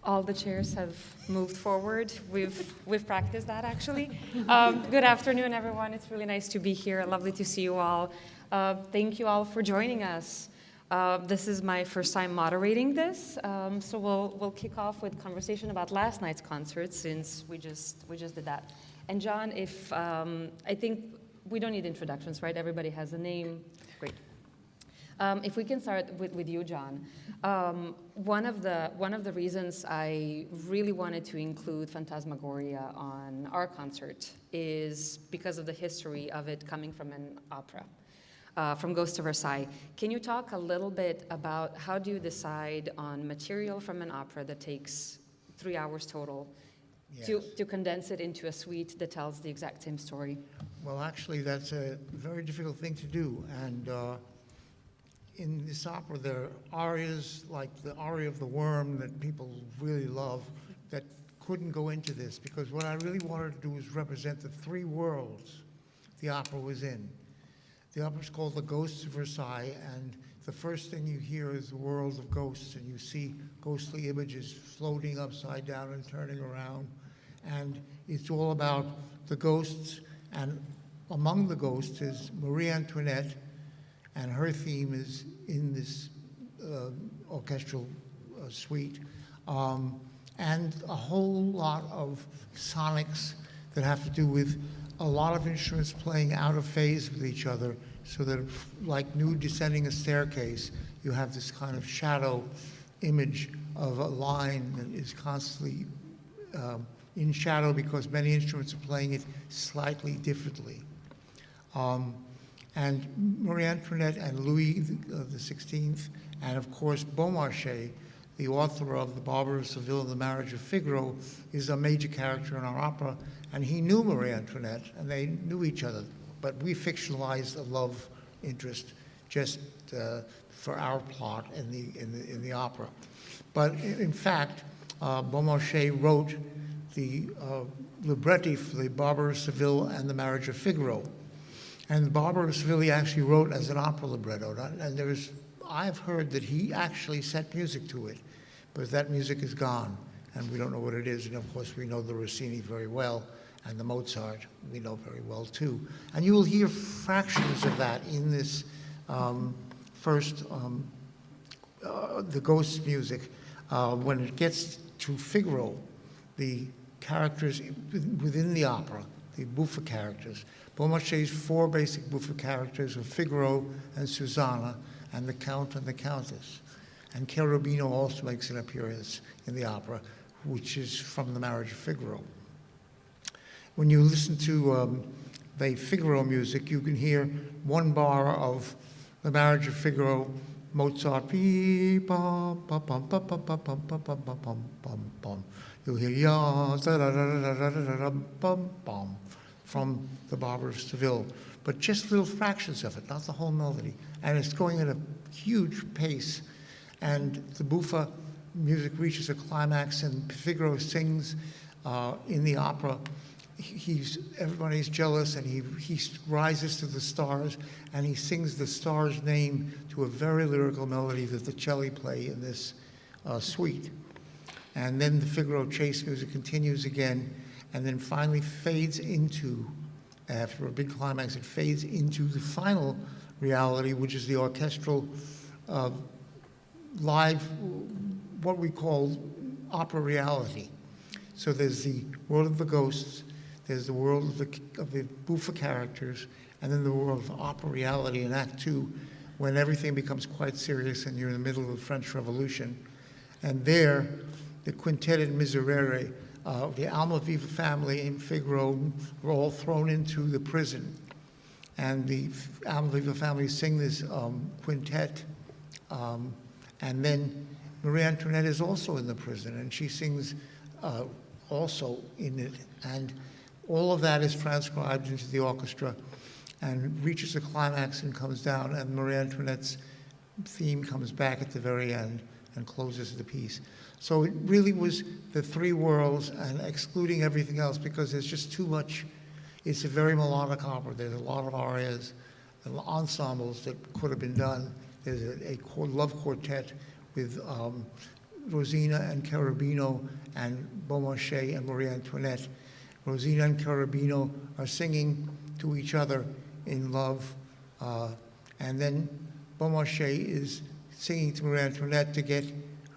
All the chairs have moved forward. We've practiced that, actually. Good afternoon, everyone. It's really nice to be here. Lovely to see you all. Thank you all for joining us. This is my first time moderating this, so we'll kick off with conversation about last night's concert, since we just did that. And John, if I think we don't need introductions, right? Everybody has a name. Great. If we can start with you, John. One of the reasons I really wanted to include Phantasmagoria on our concert is because of the history of it coming from an opera, from Ghost of Versailles. Can you talk a little bit about how do you decide on material from an opera that takes 3 hours total, yes, to condense it into a suite that tells the exact same story? Well, actually, that's a very difficult thing to do, and in this opera, there are arias like the aria of the Worm that people really love that couldn't go into this, because what I really wanted to do was represent the three worlds the opera was in. The opera is called The Ghosts of Versailles, and the first thing you hear is the world of ghosts, and you see ghostly images floating upside down and turning around, and it's all about the ghosts, and among the ghosts is Marie Antoinette, and her theme is in this orchestral suite, and a whole lot of sonics that have to do with a lot of instruments playing out of phase with each other, so that like new descending a staircase, you have this kind of shadow image of a line that is constantly in shadow because many instruments are playing it slightly differently. And Marie Antoinette and Louis the 16th, and of course Beaumarchais, the author of The Barber of Seville and The Marriage of Figaro, is a major character in our opera, and he knew Marie Antoinette, and they knew each other, but we fictionalized a love interest just for our plot in the opera. But in fact, Beaumarchais wrote the libretti for The Barber of Seville and The Marriage of Figaro. And The Barber of Seville actually wrote as an opera libretto, and I've heard that he actually set music to it, but that music is gone, and we don't know what it is. And of course, we know the Rossini very well, and the Mozart we know very well too. And you will hear fractions of that in this first, the Ghosts music. When it gets to Figaro, the characters within the opera, the buffa characters, Beaumarchais' four basic buffa characters are Figaro and Susanna, and the Count and the Countess. And Cherubino also makes an appearance in the opera, which is from The Marriage of Figaro. When you listen to the Figaro music, you can hear one bar of The Marriage of Figaro, Mozart, bum bum bum bum bum bum bum bum bum bum bum. You'll hear ya da da da da da da da bum bum from The Barber of Seville, but just little fractions of it, not the whole melody. And it's going at a huge pace, and the buffa music reaches a climax, and Figaro sings in the opera. Everybody's jealous, and he rises to the stars, and he sings the star's name to a very lyrical melody that the celli play in this suite. And then the Figaro chase music continues again, and then finally fades into, after a big climax, it fades into the final reality, which is the orchestral live, what we call opera reality. So there's the world of the ghosts, there's the world of the buffa characters, and then the world of opera reality in Act Two, when everything becomes quite serious and you're in the middle of the French Revolution. And there, the quintet in Miserere, the Almaviva family in Figaro were all thrown into the prison. And the Almaviva family sing this quintet, and then Marie Antoinette is also in the prison, and she sings also in it. And all of that is transcribed into the orchestra and reaches a climax and comes down, and Marie Antoinette's theme comes back at the very end and closes the piece. So it really was the three worlds, and excluding everything else because there's just too much. It's a very melodic opera. There's a lot of arias and ensembles that could have been done. There's a love quartet with Rosina and Cherubino and Beaumarchais and Marie Antoinette. Rosina and Cherubino are singing to each other in love, and then Beaumarchais is singing to Marie Antoinette to get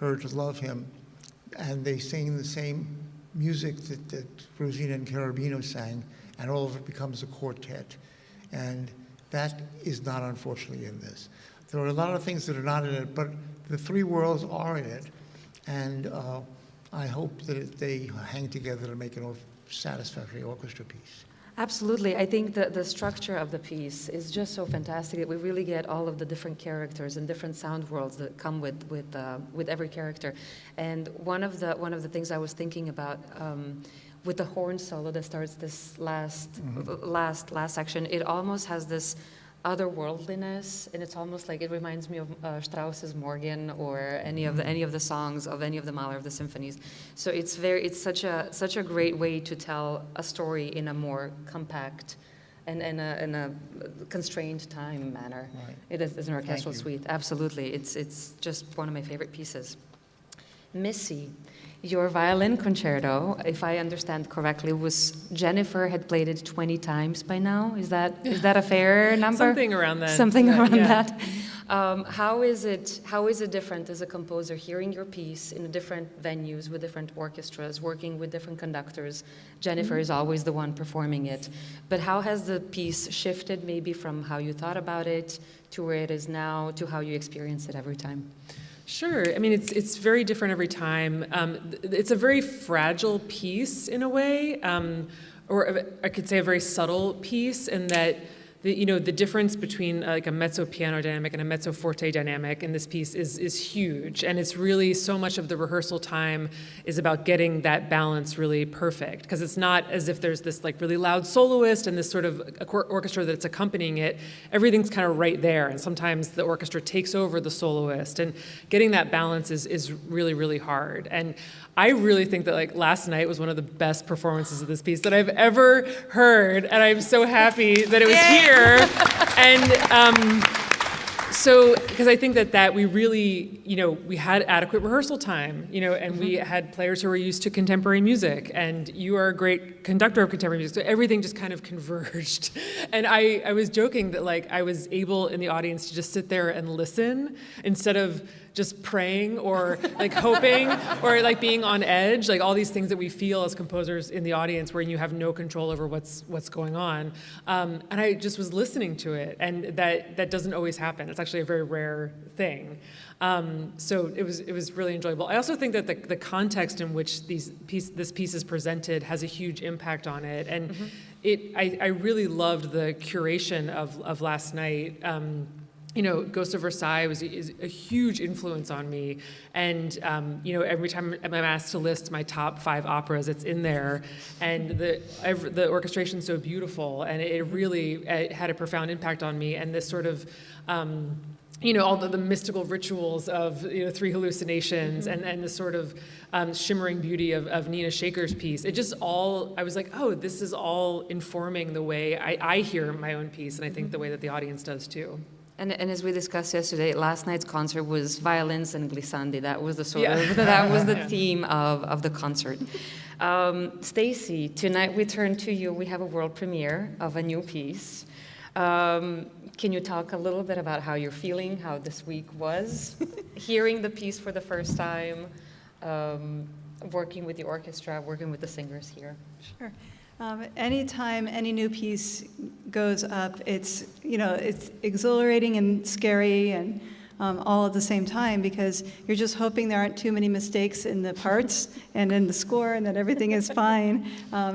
her to love him, and they sing the same music that Rosina and Cherubino sang, and all of it becomes a quartet. And that is not, unfortunately, in this. There are a lot of things that are not in it, but the three worlds are in it, and I hope that they hang together to make a satisfactory orchestra piece. Absolutely. I think that the structure of the piece is just so fantastic that we really get all of the different characters and different sound worlds that come with every character. And one of the things I was thinking about with the horn solo that starts this last section, it almost has this otherworldliness, and it's almost like it reminds me of Strauss's Morgan or any of the songs of any of the Mahler of the symphonies. So it's such a great way to tell a story in a more compact and in a constrained time manner. Right. It is an orchestral suite. Absolutely, it's just one of my favorite pieces. Missy, your violin concerto, if I understand correctly, was Jennifer had played it 20 times by now. Is that a fair number? Something around that. Something around that. How is it different as a composer hearing your piece in different venues with different orchestras, working with different conductors? Jennifer is always the one performing it, but how has the piece shifted maybe from how you thought about it to where it is now to how you experience it every time? Sure. I mean, it's very different every time. It's a very fragile piece in a way, or I could say a very subtle piece in that the difference between like a mezzo piano dynamic and a mezzo forte dynamic in this piece is huge, and it's really so much of the rehearsal time is about getting that balance really perfect, because it's not as if there's this like really loud soloist and this sort of orchestra that's accompanying it. Everything's kind of right there, and sometimes the orchestra takes over the soloist, and getting that balance is really, really hard. And I really think that like last night was one of the best performances of this piece that I've ever heard, and I'm so happy that it was here. And so, because I think that we really, we had adequate rehearsal time, and we had players who were used to contemporary music, and you are a great conductor of contemporary music, so everything just kind of converged. And I was joking that like I was able in the audience to just sit there and listen instead of just praying or like hoping or like being on edge, like all these things that we feel as composers in the audience where you have no control over what's going on. And I just was listening to it, and that doesn't always happen. It's actually a very rare thing. So it was really enjoyable. I also think that the context in which this piece is presented has a huge impact on it, and I really loved the curation of last night. Ghost of Versailles is a huge influence on me, and every time I'm asked to list my top 5 operas, it's in there, and the orchestration's so beautiful, and it really had a profound impact on me, and this sort of all the mystical rituals of Three Hallucinations, and the sort of shimmering beauty of Nina Shaker's piece. It just I was like, oh, this is all informing the way I hear my own piece, and I think the way that the audience does too. And as we discussed yesterday, last night's concert was violins and glissandi. That was that was the theme of the concert. Stacy, tonight we turn to you. We have a world premiere of a new piece. Can you talk a little bit about how you're feeling, how this week was, hearing the piece for the first time, working with the orchestra, working with the singers here? Sure. Anytime any new piece goes up, it's exhilarating and scary and all at the same time, because you're just hoping there aren't too many mistakes in the parts and in the score and that everything is fine.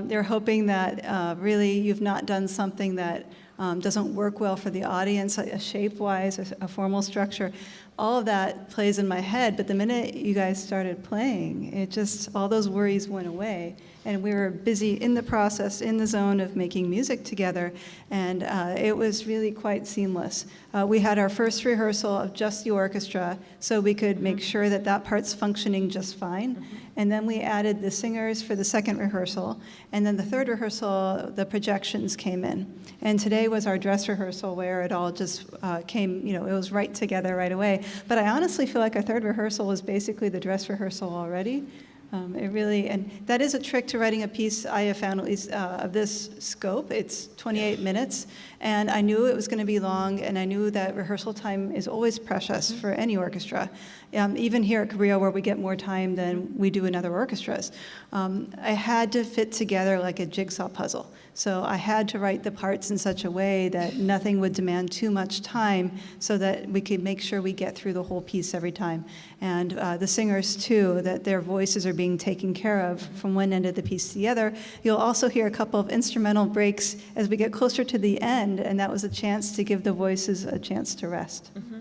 They're hoping that really you've not done something that doesn't work well for the audience, shape-wise, a formal structure. All of that plays in my head, but the minute you guys started playing, all those worries went away. And we were busy in the process, in the zone of making music together, and it was really quite seamless. We had our first rehearsal of just the orchestra, so we could make sure that part's functioning just fine. And then we added the singers for the second rehearsal. And then the third rehearsal, the projections came in. And today was our dress rehearsal where it all just came, it was right together right away. But I honestly feel like our third rehearsal was basically the dress rehearsal already. It really, and that is a trick to writing a piece I have found, at least of this scope. It's 28 minutes, and I knew it was going to be long, and I knew that rehearsal time is always precious for any orchestra. Even here at Cabrillo, where we get more time than we do in other orchestras. I had to fit together like a jigsaw puzzle. So I had to write the parts in such a way that nothing would demand too much time so that we could make sure we get through the whole piece every time. And the singers, too, that their voices are being taken care of from one end of the piece to the other. You'll also hear a couple of instrumental breaks as we get closer to the end, and that was a chance to give the voices a chance to rest. Mm-hmm.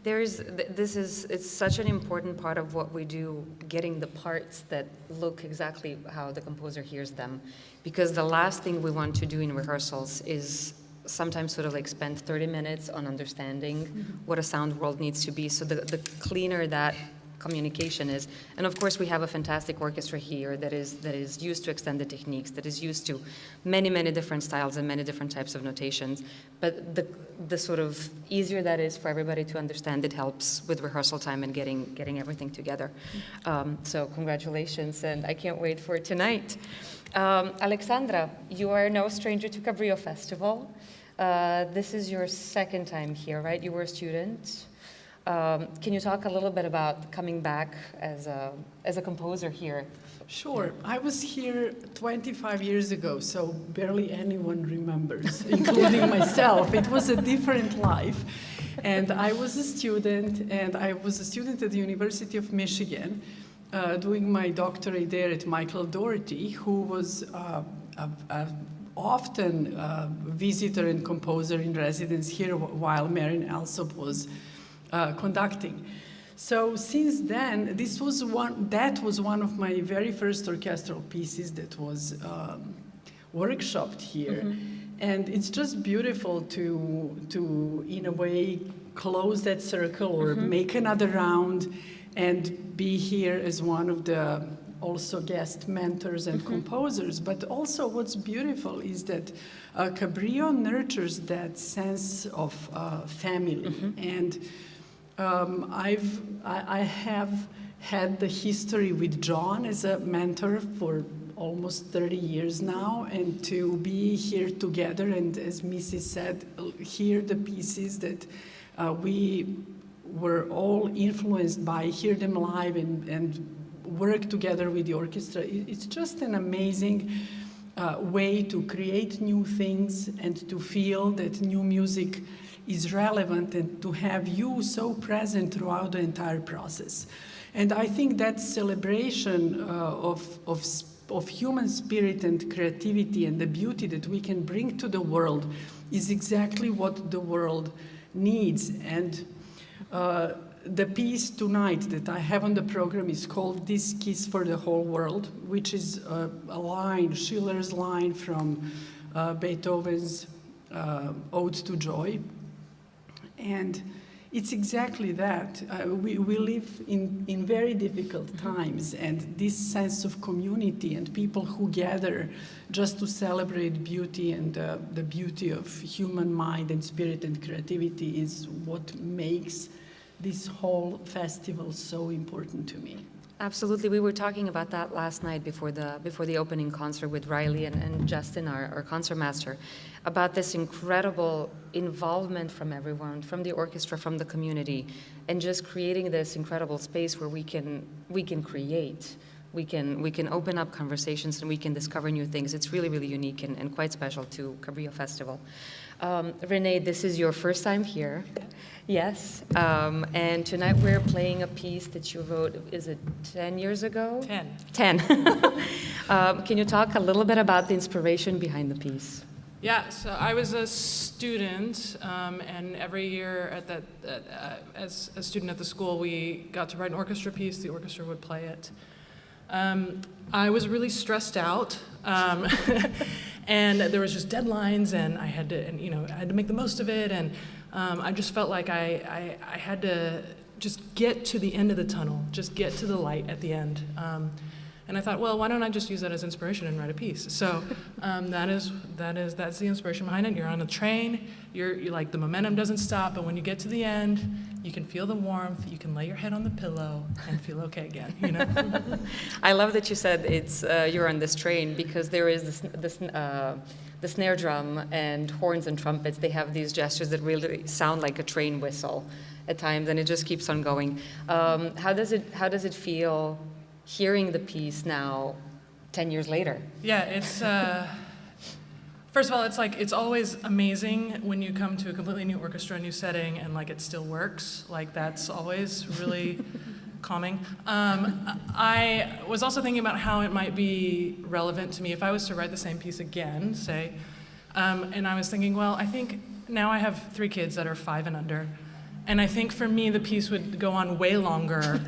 It's such an important part of what we do, getting the parts that look exactly how the composer hears them. Because the last thing we want to do in rehearsals is sometimes sort of like spend 30 minutes on understanding what a sound world needs to be. So the cleaner that communication is. And of course, we have a fantastic orchestra here that is used to extended techniques, that is used to many, many different styles and many different types of notations. But the sort of easier that is for everybody to understand, it helps with rehearsal time and getting everything together. So congratulations, and I can't wait for tonight. Aleksandra, you are no stranger to Cabrillo Festival. This is your second time here, right? You were a student. Can you talk a little bit about coming back as a composer here? Sure. I was here 25 years ago, so barely anyone remembers, including myself. It was a different life. And I was a student at the University of Michigan, doing my doctorate there at Michael Doherty, who was often visitor and composer in residence here while Marin Alsop was conducting. So since then, that was one of my very first orchestral pieces that was workshopped here. And it's just beautiful to in a way, close that circle or make another round and be here as one of the also guest mentors and composers. But also what's beautiful is that Cabrillo nurtures that sense of family. And I have had the history with John as a mentor for almost 30 years now, and to be here together and, as Missy said, hear the pieces that we were all influenced by, hear them live and work together with the orchestra. It's just an amazing way to create new things and to feel that new music is relevant and to have you so present throughout the entire process. And I think that celebration of human spirit and creativity and the beauty that we can bring to the world is exactly what the world needs. And the piece tonight that I have on the program is called This Kiss for the Whole World, which is a line, Schiller's line from Beethoven's Ode to Joy. And it's exactly that. We live in very difficult times, and this sense of community and people who gather just to celebrate beauty and the beauty of human mind and spirit and creativity is what makes this whole festival so important to me. Absolutely. We were talking about that last night before the opening concert with Riley and Justin, our concertmaster, about this incredible involvement from everyone, from the orchestra, from the community, and just creating this incredible space where we can create. We can open up conversations and we can discover new things. It's really, really unique and quite special to Cabrillo Festival. Rene, this is your first time here. Yes. And tonight we're playing a piece that you wrote, is it 10 years ago? 10. Can you talk a little bit about the inspiration behind the piece? Yeah, so I was a student, and every year as a student at the school, we got to write an orchestra piece. The orchestra would play it. I was really stressed out, and there was just deadlines, and I had to make the most of it, and I just felt like I had to just get to the end of the tunnel, just get to the light at the end. And I thought, well, why don't I just use that as inspiration and write a piece? So that's the inspiration behind it. You're on a train, you're like, the momentum doesn't stop, but when you get to the end, you can feel the warmth, you can lay your head on the pillow and feel okay again, you know? I love that you said it's you're on this train, because there is the snare drum and horns and trumpets. They have these gestures that really sound like a train whistle at times, and it just keeps on going. How does it feel hearing the piece now, 10 years later? Yeah, it's first of all, it's always amazing when you come to a completely new orchestra, a new setting, and like it still works. Like, that's always really calming. I was also thinking about how it might be relevant to me if I was to write the same piece again, say, and I was thinking, well, I think now I have 3 kids that are 5 and under, and I think for me the piece would go on way longer,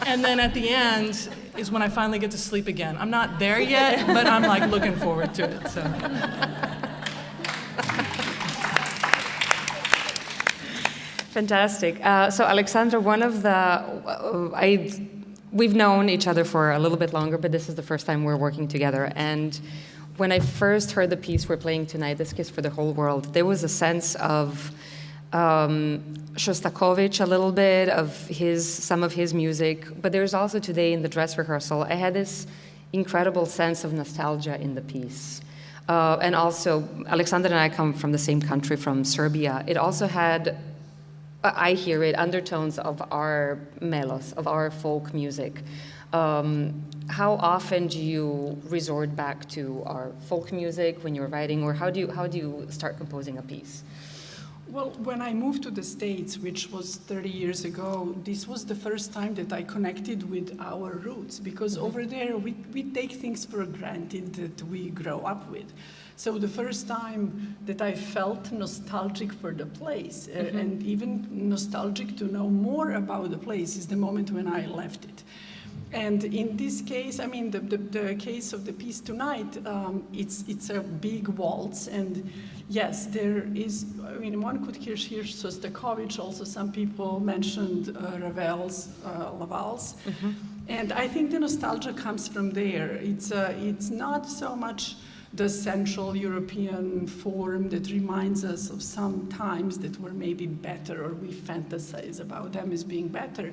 and then at the end is when I finally get to sleep again. I'm not there yet, but I'm like looking forward to it. So. Fantastic. So Aleksandra, one of we've known each other for a little bit longer, but this is the first time we're working together. And when I first heard the piece we're playing tonight, This Kiss for the Whole World, there was a sense of Shostakovich a little bit, of some of his music, but there's also today in the dress rehearsal, I had this incredible sense of nostalgia in the piece. And also, Aleksandra and I come from the same country, from Serbia. It also had, I hear it, undertones of our melos, of our folk music. How often do you resort back to our folk music when you're writing, or how do you start composing a piece? Well, when I moved to the States, which was 30 years ago, this was the first time that I connected with our roots, because over there we take things for granted that we grow up with. So the first time that I felt nostalgic for the place, and even nostalgic to know more about the place, is the moment when I left it. And in this case, I mean, the case of the piece tonight, it's a big waltz, and yes, there is, I mean, one could hear Shostakovich, also some people mentioned Ravel's La Valse, and I think the nostalgia comes from there. It's not so much the Central European form that reminds us of some times that were maybe better, or we fantasize about them as being better.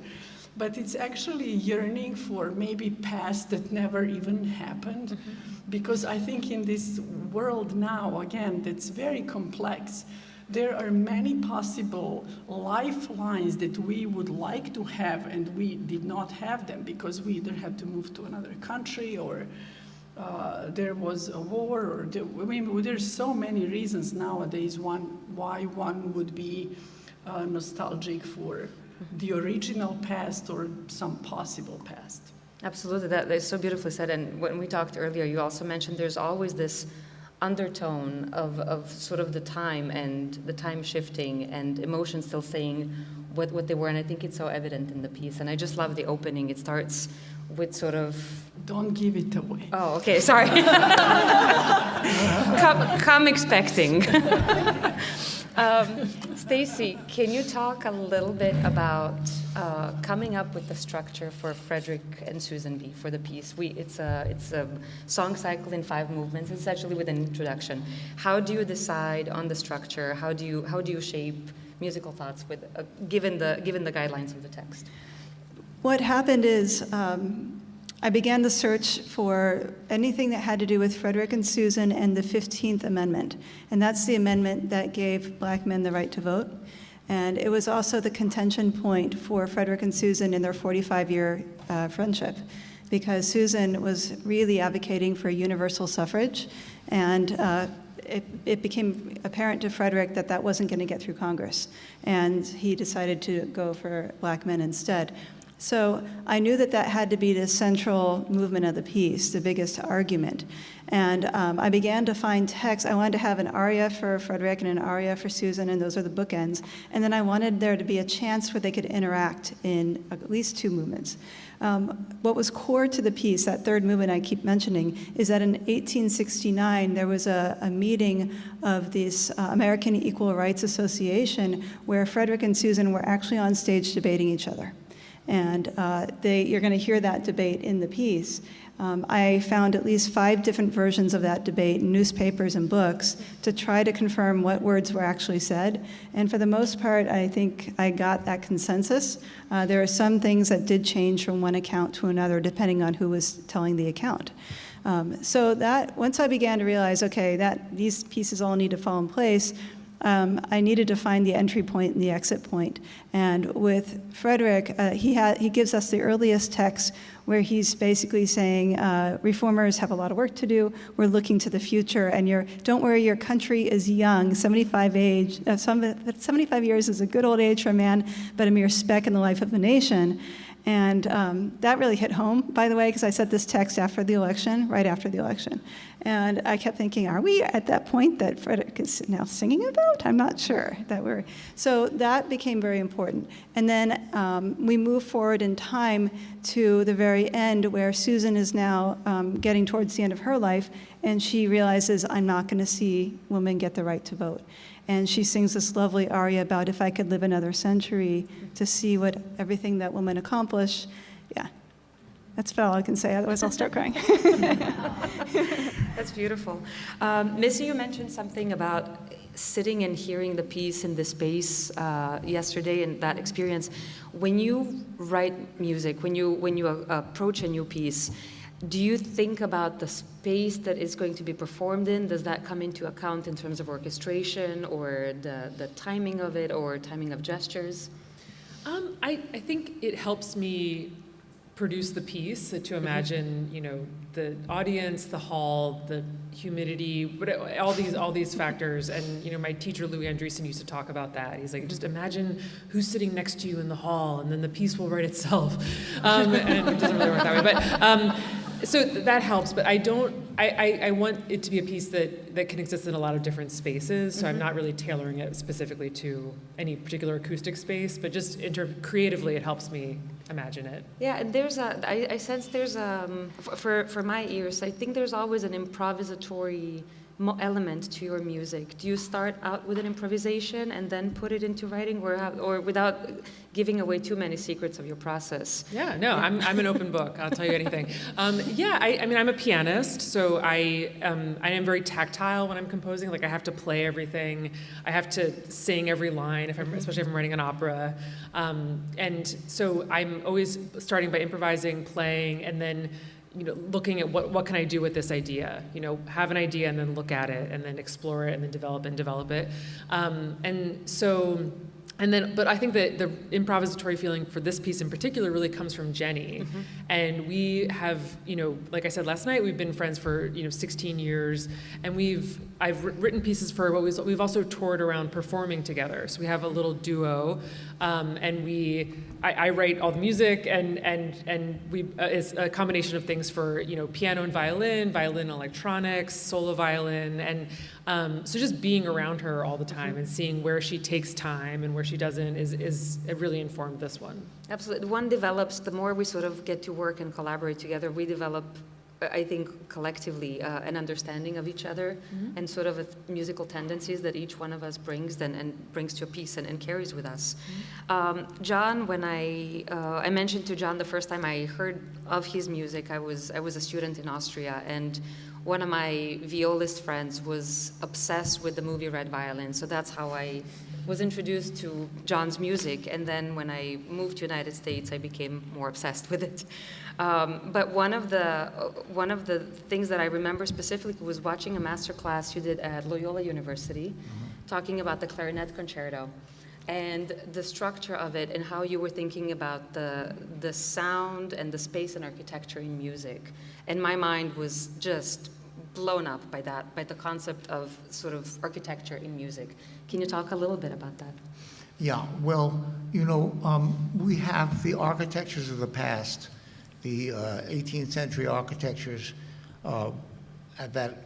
But it's actually yearning for maybe past that never even happened. Because I think in this world now, again, that's very complex, there are many possible lifelines that we would like to have, and we did not have them because we either had to move to another country, or there was a war, or there's so many reasons nowadays why one would be nostalgic for the original past or some possible past. Absolutely, that is so beautifully said. And when we talked earlier, you also mentioned there's always this undertone of sort of the time and the time shifting and emotions still saying what they were. And I think it's so evident in the piece. And I just love the opening. It starts with sort of... Don't give it away. Oh, okay, sorry. come expecting. Stacy, can you talk a little bit about coming up with the structure for Frederick and Susan B. for the piece? It's a song cycle in 5 movements, essentially with an introduction. How do you decide on the structure? How do you shape musical thoughts with given the guidelines of the text? What happened is I began the search for anything that had to do with Frederick and Susan and the 15th Amendment. And that's the amendment that gave black men the right to vote. And it was also the contention point for Frederick and Susan in their 45-year friendship, because Susan was really advocating for universal suffrage. And it became apparent to Frederick that that wasn't going to get through Congress. And he decided to go for black men instead. So I knew that that had to be the central movement of the piece, the biggest argument. And I began to find texts. I wanted to have an aria for Frederick and an aria for Susan, and those are the bookends. And then I wanted there to be a chance where they could interact in at least 2 movements. What was core to the piece, that third movement I keep mentioning, is that in 1869 there was a meeting of this American Equal Rights Association where Frederick and Susan were actually on stage debating each other. And you're going to hear that debate in the piece. I found at least 5 different versions of that debate in newspapers and books to try to confirm what words were actually said. And for the most part, I think I got that consensus. There are some things that did change from one account to another, depending on who was telling the account. So that once I began to realize, okay, that these pieces all need to fall in place, I needed to find the entry point and the exit point. And with Frederick, he gives us the earliest text where he's basically saying, reformers have a lot of work to do. We're looking to the future, and don't worry, your country is young. 75 years is a good old age for a man, but a mere speck in the life of a nation. And that really hit home, by the way, because I said this text after the election, right after the election. And I kept thinking, are we at that point that Frederick is now singing about? I'm not sure that we're. So that became very important. And then we move forward in time to the very end where Susan is now getting towards the end of her life, and she realizes, I'm not going to see women get the right to vote. And she sings this lovely aria about if I could live another century to see what everything that women accomplish. Yeah, that's about all I can say, otherwise I'll start crying. That's beautiful. Missy, you mentioned something about sitting and hearing the piece in the space yesterday and that experience. When you write music, when you approach a new piece, do you think about the space that is going to be performed in? Does that come into account in terms of orchestration or the timing of it or timing of gestures? I think it helps me produce the piece to imagine, the audience, the hall, the humidity, all these factors. And my teacher Louis Andreessen used to talk about that. He's like, just imagine who's sitting next to you in the hall, and then the piece will write itself. And it doesn't really work that way, but. So that helps, but I want it to be a piece that can exist in a lot of different spaces, so I'm not really tailoring it specifically to any particular acoustic space, but just creatively it helps me imagine it. Yeah, and I sense there's for my ears, I think there's always an improvisatory element to your music. Do you start out with an improvisation and then put it into writing, or without giving away too many secrets of your process? Yeah, no, I'm an open book. I'll tell you anything. I mean, I'm a pianist, so I am very tactile when I'm composing. Like, I have to play everything. I have to sing every line, especially if I'm writing an opera. And so I'm always starting by improvising, playing, and then looking at what can I do with this idea? Have an idea and then look at it and then explore it and then develop it. But I think that the improvisatory feeling for this piece in particular really comes from Jenny. And we have, like I said last night, we've been friends for 16 years, and I've written pieces for her, but we've also toured around performing together. So we have a little duo, and I write all the music, and we it's a combination of things for piano and violin electronics, solo violin, and so just being around her all the time and seeing where she takes time and where she doesn't is it really informed this one. Absolutely. One develops, the more we sort of get to work and collaborate together, we develop, I think, collectively an understanding of each other and sort of musical tendencies that each one of us brings and brings to a piece and carries with us. John, when I mentioned to John the first time I heard of his music, I was a student in Austria, and one of my violist friends was obsessed with the movie Red Violin, so that's how I was introduced to John's music, and then when I moved to the United States, I became more obsessed with it. But one of the things that I remember specifically was watching a master class you did at Loyola University, talking about the clarinet concerto, and the structure of it, and how you were thinking about the sound and the space and architecture in music. And my mind was just blown up by the concept of sort of architecture in music. Can you talk a little bit about that? Yeah, well, we have the architectures of the past, the 18th century architectures, that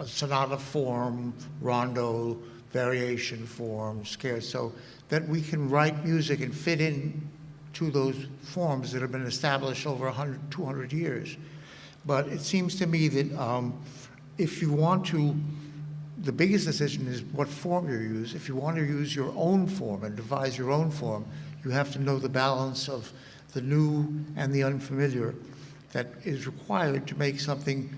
sonata form, rondo, variation form, scherzo, that we can write music and fit in to those forms that have been established over 100, 200 years. But it seems to me that if you want to, the biggest decision is what form you use. If you want to use your own form and devise your own form, you have to know the balance of the new and the unfamiliar that is required to make something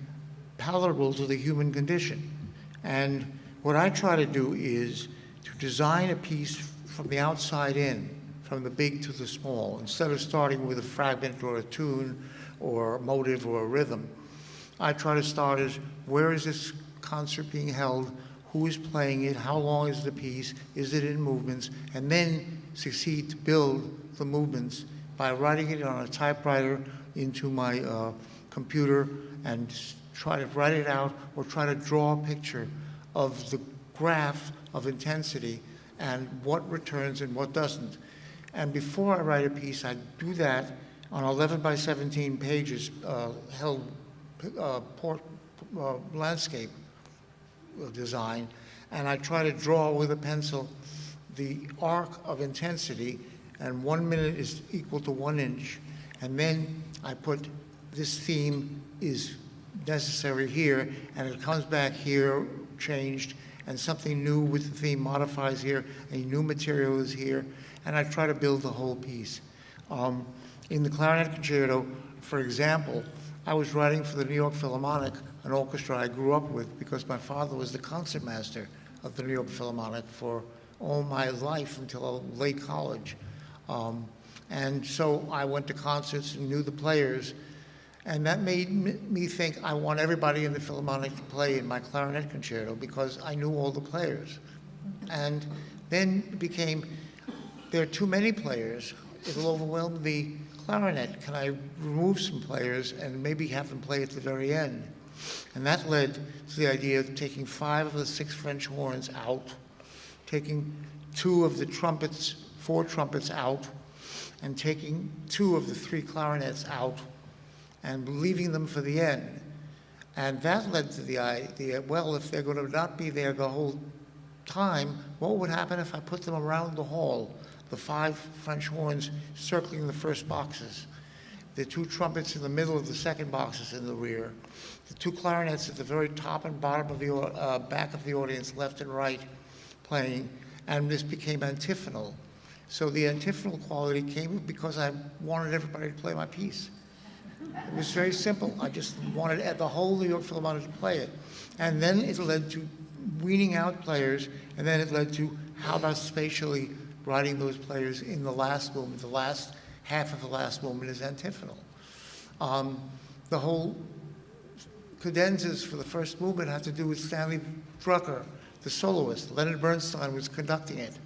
palatable to the human condition. And what I try to do is to design a piece from the outside in, from the big to the small, instead of starting with a fragment or a tune or a motive or a rhythm. I try to start as, where is this concert being held? Who is playing it? How long is the piece? Is it in movements? And then succeed to build the movements by writing it on a typewriter into my computer and try to write it out or try to draw a picture of the graph of intensity and what returns and what doesn't. And before I write a piece, I do that on 11 by 17 pages, held landscape design, and I try to draw with a pencil the arc of intensity, and 1 minute is equal to 1 inch. And then I put this theme is necessary here, and it comes back here, changed, and something new with the theme modifies here, a new material is here, and I try to build the whole piece. In the clarinet concerto, for example, I was writing for the New York Philharmonic, an orchestra I grew up with because my father was the concertmaster of the New York Philharmonic for all my life until late college. And so I went to concerts and knew the players, and that made me think I want everybody in the Philharmonic to play in my clarinet concerto because I knew all the players. And then it became, there are too many players, it'll overwhelm the clarinet. Can I remove some players and maybe have them play at the very end? And that led to the idea of taking 5 of the 6 French horns out, taking 2 of the trumpets, 4 trumpets out, and taking 2 of the 3 clarinets out, and leaving them for the end. And that led to the idea, well, if they're going to not be there the whole time, what would happen if I put them around the hall? The 5 French horns circling the first boxes, the 2 trumpets in the middle of the second boxes in the rear, the 2 clarinets at the very top and bottom of the back of the audience, left and right, playing, and this became antiphonal. So the antiphonal quality came because I wanted everybody to play my piece. It was very simple. I just wanted the whole New York Philharmonic to play it. And then it led to weaning out players, and then it led to how about spatially writing those players in the last movement. The last half of the last movement is antiphonal. The whole cadenzas for the first movement had to do with Stanley Drucker, the soloist. Leonard Bernstein was conducting it,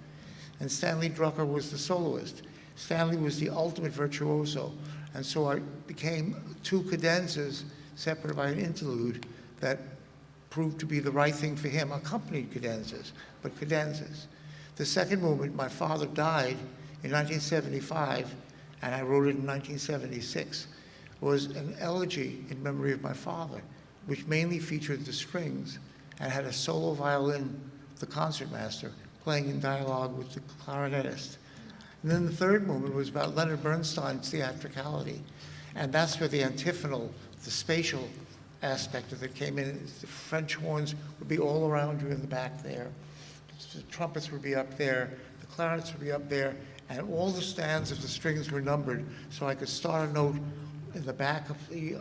and Stanley Drucker was the soloist. Stanley was the ultimate virtuoso, and so I became 2 cadenzas separated by an interlude that proved to be the right thing for him, accompanied cadenzas, but cadenzas. The second movement, my father died in 1975, and I wrote it in 1976, was an elegy in memory of my father, which mainly featured the strings and had a solo violin, the concertmaster, playing in dialogue with the clarinetist. And then the third movement was about Leonard Bernstein's theatricality, and that's where the antiphonal, the spatial aspect of it came in. The French horns would be all around you in the back there. The trumpets would be up there, the clarinets would be up there, and all the stands of the strings were numbered, so I could start a note in the back of the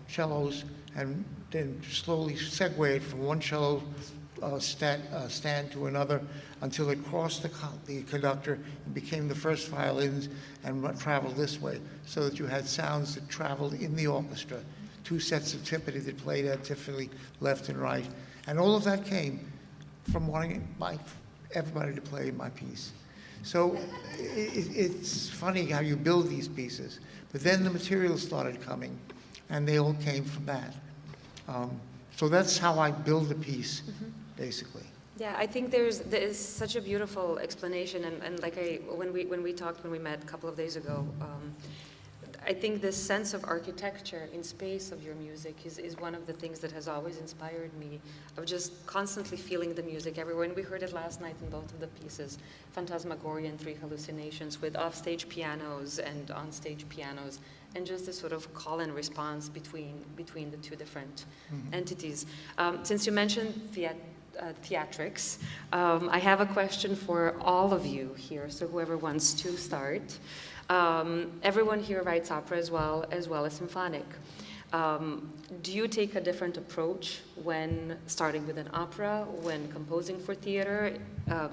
cellos and then slowly segue it from one cello stand to another until it crossed the conductor and became the first violins and traveled this way, so that you had sounds that traveled in the orchestra, 2 sets of timpani that played antiphonally left and right. And all of that came from wanting everybody to play my piece. So it's funny how you build these pieces, but then the materials started coming, and they all came from that. So that's how I build a piece, basically. Yeah, I think there is such a beautiful explanation, and like when we met a couple of days ago, I think this sense of architecture in space of your music is one of the things that has always inspired me, of just constantly feeling the music everywhere. And we heard it last night in both of the pieces, Phantasmagoria and Three Hallucinations, with offstage pianos and onstage pianos, and just this sort of call and response between the two different entities. Since you mentioned theatrics, I have a question for all of you here, so whoever wants to start. Everyone here writes opera as well as symphonic. Do you take a different approach when starting with an opera, when composing for theater,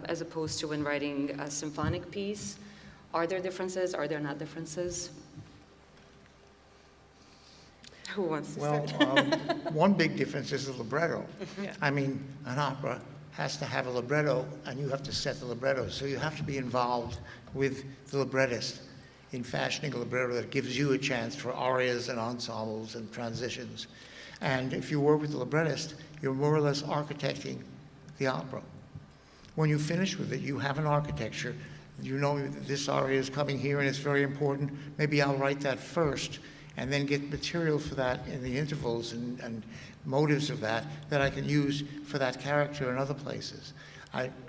as opposed to when writing a symphonic piece? Are there differences? Are there not differences? Who wants to start? Well, one big difference is the libretto. I mean, an opera has to have a libretto, and you have to set the libretto. So you have to be involved with the librettist in fashioning a libretto that gives you a chance for arias and ensembles and transitions. And if you work with the librettist, you're more or less architecting the opera. When you finish with it, you have an architecture. You know that this aria is coming here and it's very important. Maybe I'll write that first and then get material for that in the intervals and motives of that I can use for that character in other places.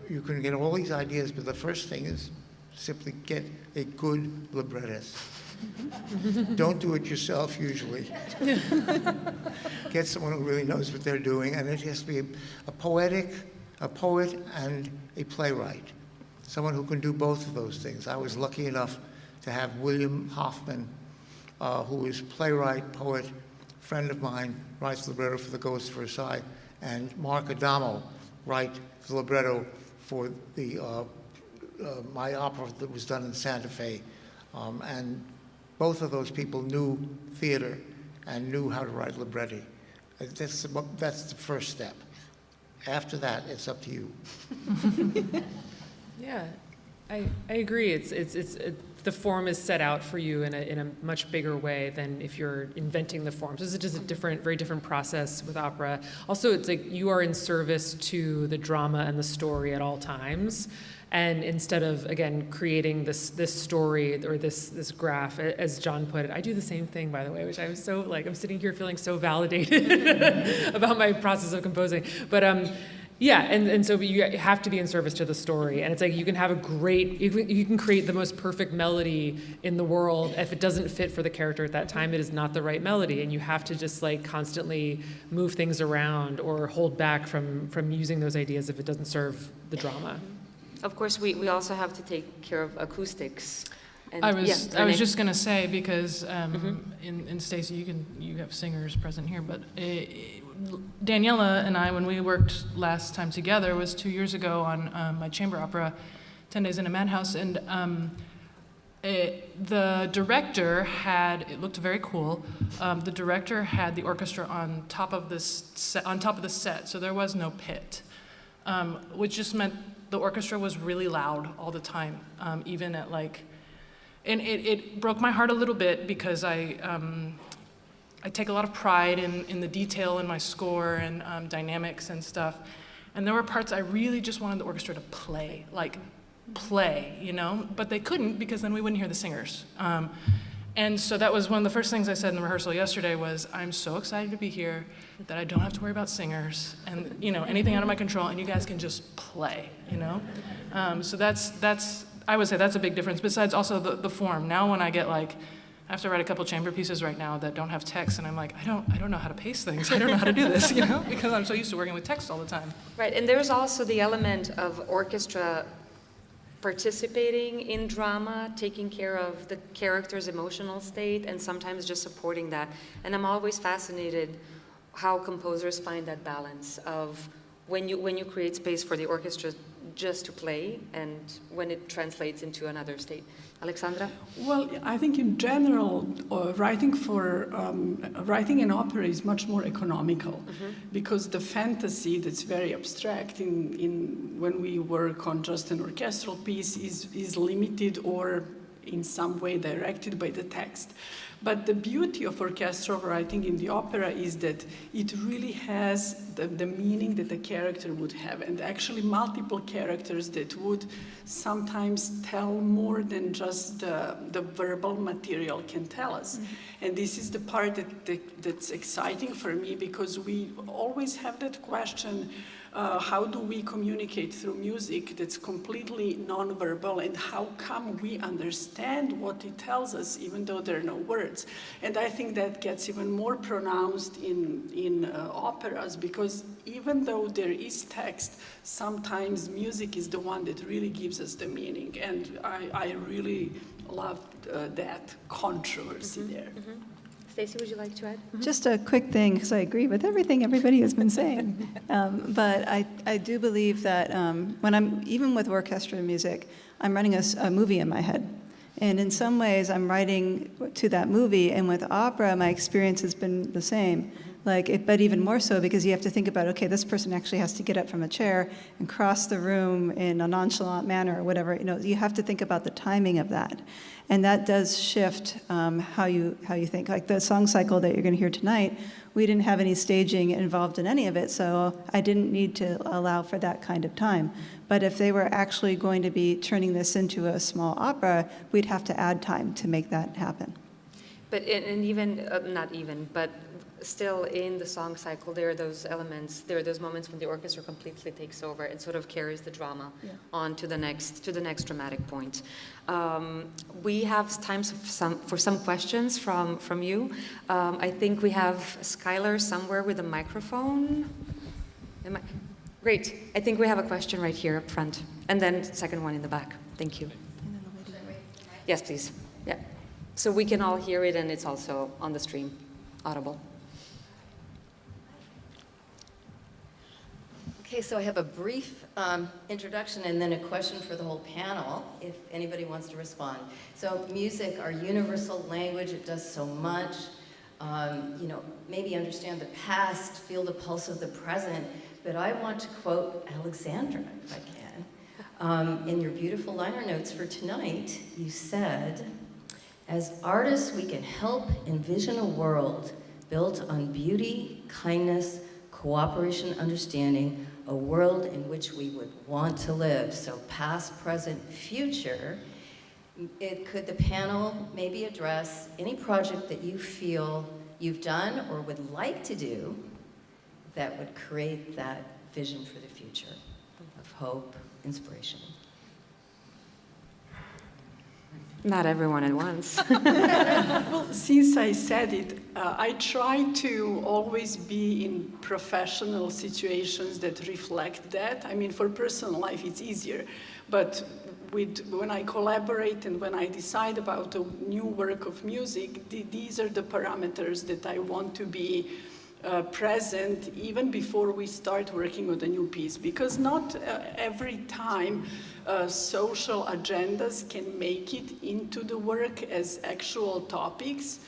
You can get all these ideas, but the first thing is simply get a good librettist. Don't do it yourself usually. Get someone who really knows what they're doing, and it has to be a poet and a playwright. Someone who can do both of those things. I was lucky enough to have William Hoffman, who is playwright, poet, friend of mine, writes the libretto for The Ghost of Versailles, and Mark Adamo writes the libretto for the my opera that was done in Santa Fe. And both of those people knew theater and knew how to write libretti. That's the first step. After that, it's up to you. Yeah, I agree. The form is set out for you in a much bigger way than if you're inventing the form. So it's just a very different process with opera. Also, it's like you are in service to the drama and the story at all times. And instead of, again, creating this story or this graph, as John put it, I do the same thing, by the way, which I'm so, I'm sitting here feeling so validated about my process of composing. But yeah, and so you have to be in service to the story. And it's like you can have you can create the most perfect melody in the world. If it doesn't fit for the character at that time, it is not the right melody. And you have to just constantly move things around or hold back from using those ideas if it doesn't serve the drama. Of course, we also have to take care of acoustics. And I was just going to say, because in Stacy, you have singers present here, but Daniela and I, when we worked last time together, was 2 years ago on my chamber opera, 10 Days in a Madhouse, and the director it looked very cool. The director had the orchestra on top of the set, so there was no pit, which just meant the orchestra was really loud all the time, even at and it broke my heart a little bit because I take a lot of pride in the detail in my score and dynamics and stuff. And there were parts I really just wanted the orchestra to play, but they couldn't because then we wouldn't hear the singers. And so that was one of the first things I said in the rehearsal yesterday was, I'm so excited to be here that I don't have to worry about singers and anything out of my control, and you guys can just play, So that's I would say that's a big difference. Besides also the form. Now when I get I have to write a couple chamber pieces right now that don't have text, and I'm I don't know how to pace things. I don't know how to do this, because I'm so used to working with text all the time. Right, and there's also the element of orchestra participating in drama, taking care of the character's emotional state, and sometimes just supporting that. And I'm always fascinated how composers find that balance of when you create space for the orchestra just to play, and when it translates into another state. Aleksandra? Well, I think in general, writing an opera is much more economical, because the fantasy that's very abstract when we work on just an orchestral piece is limited or in some way directed by the text. But the beauty of orchestral writing in the opera is that it really has the meaning that the character would have, and actually multiple characters that would sometimes tell more than just the verbal material can tell us. Mm-hmm. And this is the part that's exciting for me, because we always have that question, how do we communicate through music that's completely nonverbal, and how come we understand what it tells us even though there are no words? And I think that gets even more pronounced in operas, because even though there is text, sometimes music is the one that really gives us the meaning, and I really love that controversy there. Mm-hmm. Stacy, would you like to add? Mm-hmm. Just a quick thing, because I agree with everything everybody has been saying. But I do believe that when even with orchestral music, I'm running a movie in my head. And in some ways, I'm writing to that movie. And with opera, my experience has been the same. But even more so, because you have to think about, okay, this person actually has to get up from a chair and cross the room in a nonchalant manner or whatever. You have to think about the timing of that. And that does shift how you think. Like the song cycle that you're going to hear tonight, we didn't have any staging involved in any of it, so I didn't need to allow for that kind of time. But if they were actually going to be turning this into a small opera, we'd have to add time to make that happen. But but still in the song cycle, there are those elements, there are those moments when the orchestra completely takes over and sort of carries the drama on to the next dramatic point. We have time for some questions from you. I think we have Skylar somewhere with a microphone. Great. I think we have a question right here up front, and then second one in the back. Thank you. Yes, please. Yeah. So we can all hear it, and it's also on the stream, audible. Okay, so I have a brief introduction and then a question for the whole panel, if anybody wants to respond. So music, our universal language, it does so much. Maybe understand the past, feel the pulse of the present, but I want to quote Aleksandra, if I can. In your beautiful liner notes for tonight, you said, "As artists, we can help envision a world built on beauty, kindness, cooperation, understanding, a world in which we would want to live." So past, present, future. Could the panel maybe address any project that you feel you've done or would like to do that would create that vision for the future of hope, inspiration? Not everyone at once. Well, since I said it, I try to always be in professional situations that reflect that. I mean, for personal life, it's easier. But when I collaborate and when I decide about a new work of music, these are the parameters that I want to be present even before we start working on a new piece. Because not every time social agendas can make it into the work as actual topics.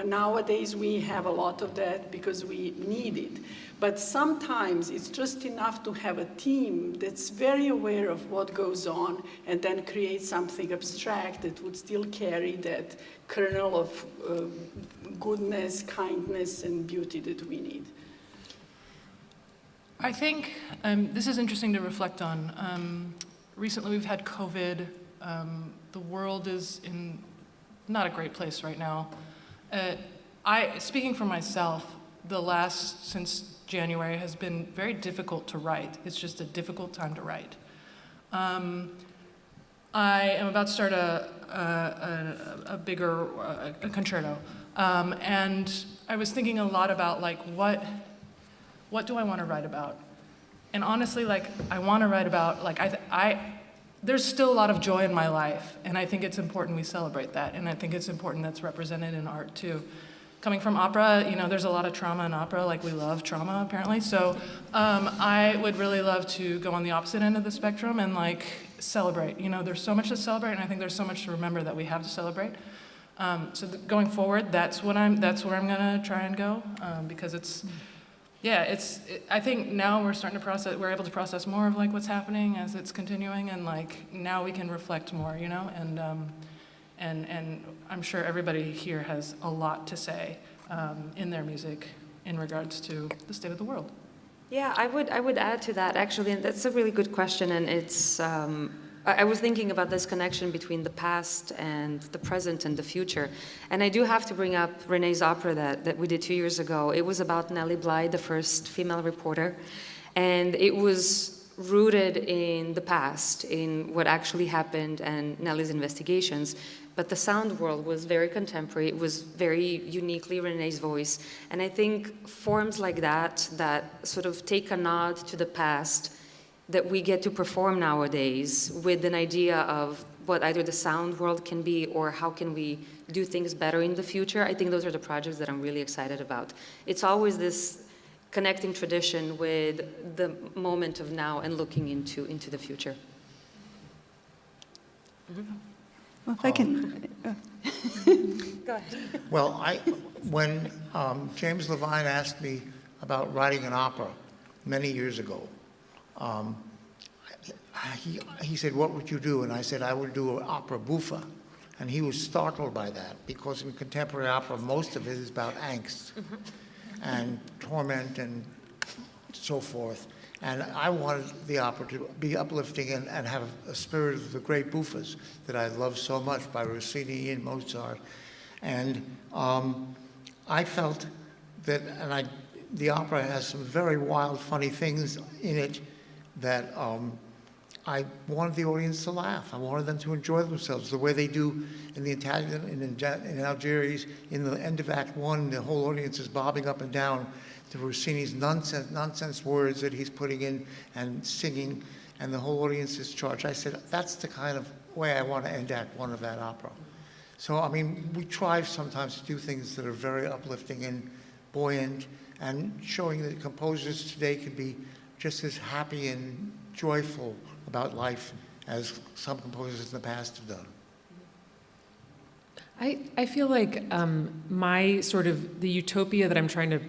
Nowadays we have a lot of that because we need it. But sometimes it's just enough to have a team that's very aware of what goes on and then create something abstract that would still carry that kernel of goodness, kindness, and beauty that we need. I think this is interesting to reflect on. Recently we've had COVID. The world is in not a great place right now. Speaking for myself, since January has been very difficult to write. It's just a difficult time to write. I am about to start a bigger concerto, and I was thinking a lot about what do I want to write about? And honestly, I want to write about there's still a lot of joy in my life, and I think it's important we celebrate that, and I think it's important that's represented in art too. Coming from opera, there's a lot of trauma in opera, we love trauma apparently, so I would really love to go on the opposite end of the spectrum and celebrate. There's so much to celebrate, and I think there's so much to remember that we have to celebrate. So going forward, that's where I'm gonna try and go, because I think now we're able to process more of And I'm sure everybody here has a lot to say in their music in regards to the state of the world. Yeah, I would add to that, actually, and that's a really good question, and it's, I was thinking about this connection between the past and the present and the future, and I do have to bring up Rene's opera that we did 2 years ago. It was about Nellie Bly, the first female reporter, and it was rooted in the past, in what actually happened and Nellie's investigations. But the sound world was very contemporary. It was very uniquely Rene's voice. And I think forms like that, that sort of take a nod to the past, that we get to perform nowadays with an idea of what either the sound world can be or how can we do things better in the future. I think those are the projects that I'm really excited about. It's always this connecting tradition with the moment of now and looking into the future. Mm-hmm. Well, if I can, Go ahead. Well, when James Levine asked me about writing an opera many years ago, he said, "What would you do?" And I said, "I would do an opera buffa." And he was startled by that, because in contemporary opera, most of it is about angst and torment and so forth. And I wanted the opera to be uplifting and have a spirit of the great buffas that I love so much by Rossini and Mozart. And I felt that, the opera has some very wild, funny things in it that I wanted the audience to laugh. I wanted them to enjoy themselves the way they do in the Italian, in Algiers. In the end of Act One, the whole audience is bobbing up and down to Rossini's nonsense words that he's putting in and singing, and the whole audience is charged. I said, that's the kind of way I want to end Act One of that opera. So, I mean, we try sometimes to do things that are very uplifting and buoyant, and showing that composers today can be just as happy and joyful about life as some composers in the past have done. I feel like my sort of, the utopia that I'm trying to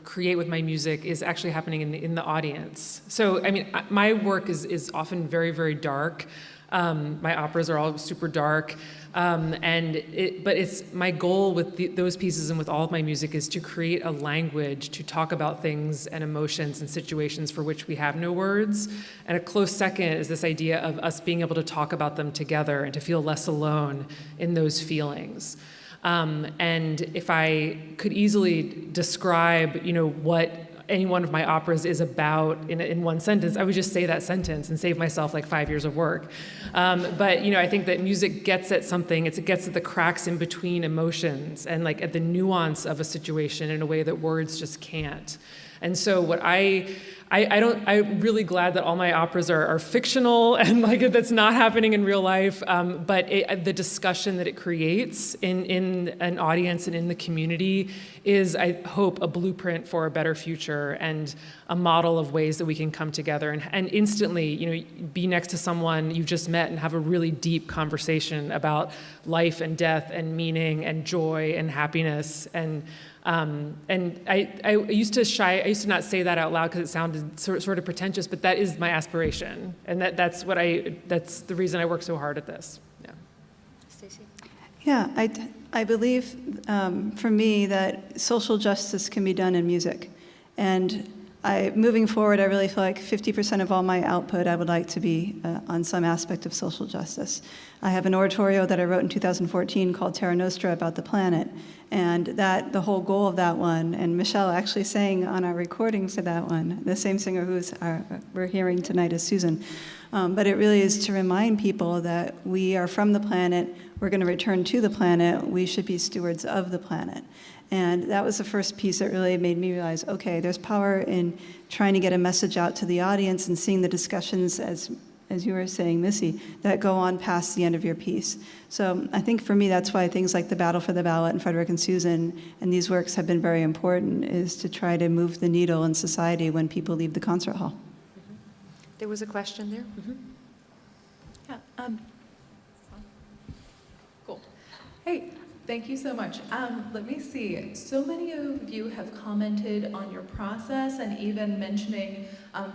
create with my music is actually happening in the audience. So, I mean, my work is often very, very dark. My operas are all super dark. But it's my goal with those pieces and with all of my music is to create a language to talk about things and emotions and situations for which we have no words. And a close second is this idea of us being able to talk about them together and to feel less alone in those feelings. And if I could easily describe, what any one of my operas is about in one sentence, I would just say that sentence and save myself like 5 years of work. But I think that music gets at something. It gets at the cracks in between emotions and like at the nuance of a situation in a way that words just can't. And so what I'm really glad that all my operas are fictional and like that's not happening in real life. But the discussion that it creates in an audience and in the community is, I hope, a blueprint for a better future and a model of ways that we can come together and instantly, be next to someone you've just met and have a really deep conversation about life and death and meaning and joy and happiness. And I used to not say that out loud because it sounded sort of pretentious, but that is my aspiration, and that's the reason I work so hard at this. Yeah. Stacy? Yeah, I believe for me that social justice can be done in music, and moving forward, I really feel like 50% of all my output I would like to be on some aspect of social justice. I have an oratorio that I wrote in 2014 called Terra Nostra about the planet, and the whole goal of that one, and Michelle actually sang on our recordings of that one, the same singer we're hearing tonight is Susan. But it really is to remind people that we are from the planet, we're going to return to the planet, we should be stewards of the planet. And that was the first piece that really made me realize, okay, there's power in trying to get a message out to the audience and seeing the discussions, as you were saying, Missy, that go on past the end of your piece. So I think for me, that's why things like The Battle for the Ballot and Frederick and Susan and these works have been very important, is to try to move the needle in society when people leave the concert hall. Mm-hmm. There was a question there. Mm-hmm. Yeah. Cool. Hey. Thank you so much. Let me see. So many of you have commented on your process and even mentioning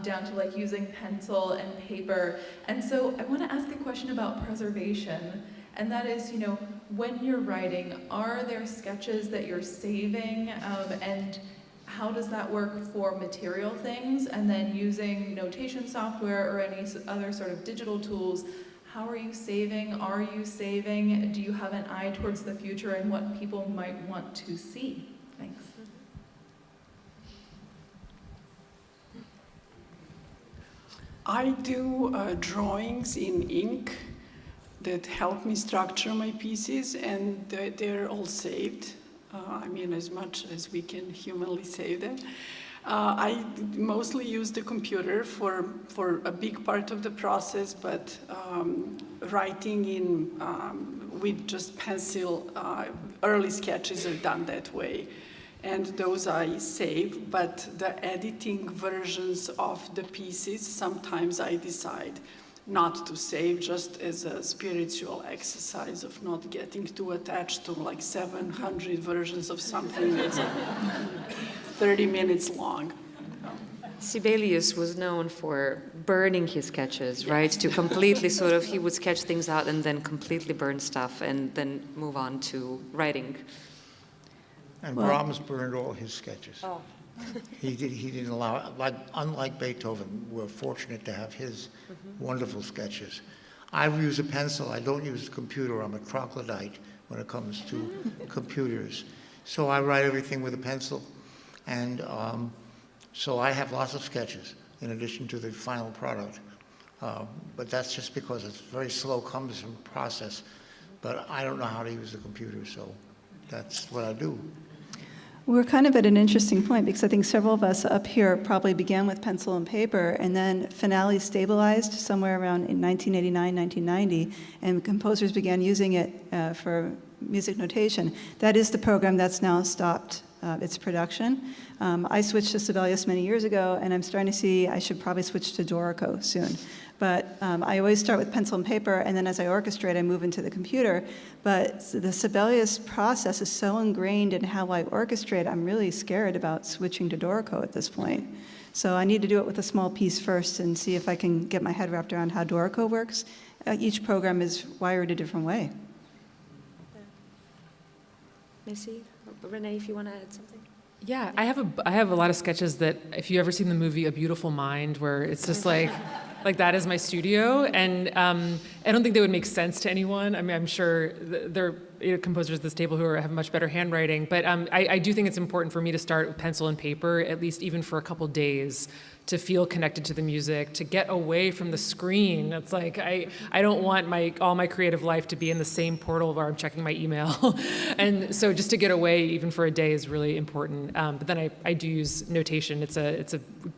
down to like using pencil and paper. And so I want to ask a question about preservation and that is, when you're writing, are there sketches that you're saving, and how does that work for material things? And then using notation software or any other sort of digital tools, how are you saving? Are you saving? Do you have an eye towards the future and what people might want to see? Thanks. I do drawings in ink that help me structure my pieces, and they're all saved. As much as we can humanly save them. I mostly use the computer for a big part of the process, but writing with just pencil, early sketches are done that way. And those I save, but the editing versions of the pieces, sometimes I decide not to save, just as a spiritual exercise of not getting too attached to like 700 versions of something that's 30 minutes long. Sibelius was known for burning his sketches, right? To completely he would sketch things out and then completely burn stuff and then move on to writing. And Brahms burned all his sketches. Oh. He didn't allow it. Unlike Beethoven, we're fortunate to have his wonderful sketches. I use a pencil. I don't use a computer. I'm a troglodyte when it comes to computers. So I write everything with a pencil. And so I have lots of sketches in addition to the final product. But that's just because it's a very slow, cumbersome process. But I don't know how to use the computer, so that's what I do. We're kind of at an interesting point because I think several of us up here probably began with pencil and paper, and then Finale stabilized somewhere around in 1989, 1990, and composers began using it for music notation. That is the program that's now stopped its production. I switched to Sibelius many years ago, and I'm starting to see I should probably switch to Dorico soon. But I always start with pencil and paper, and then as I orchestrate, I move into the computer. But the Sibelius process is so ingrained in how I orchestrate, I'm really scared about switching to Dorico at this point. So I need to do it with a small piece first and see if I can get my head wrapped around how Dorico works. Each program is wired a different way. Missy, Rene, if you want to add something. Yeah, I have a lot of sketches that, if you ever seen the movie A Beautiful Mind, where it's just like that is my studio, and I don't think they would make sense to anyone. I mean, I'm sure there are composers at this table who have much better handwriting, but I do think it's important for me to start with pencil and paper, at least even for a couple days, to feel connected to the music, to get away from the screen. It's like, I don't want all my creative life to be in the same portal where I'm checking my email. And so just to get away even for a day is really important. But then I do use notation. It's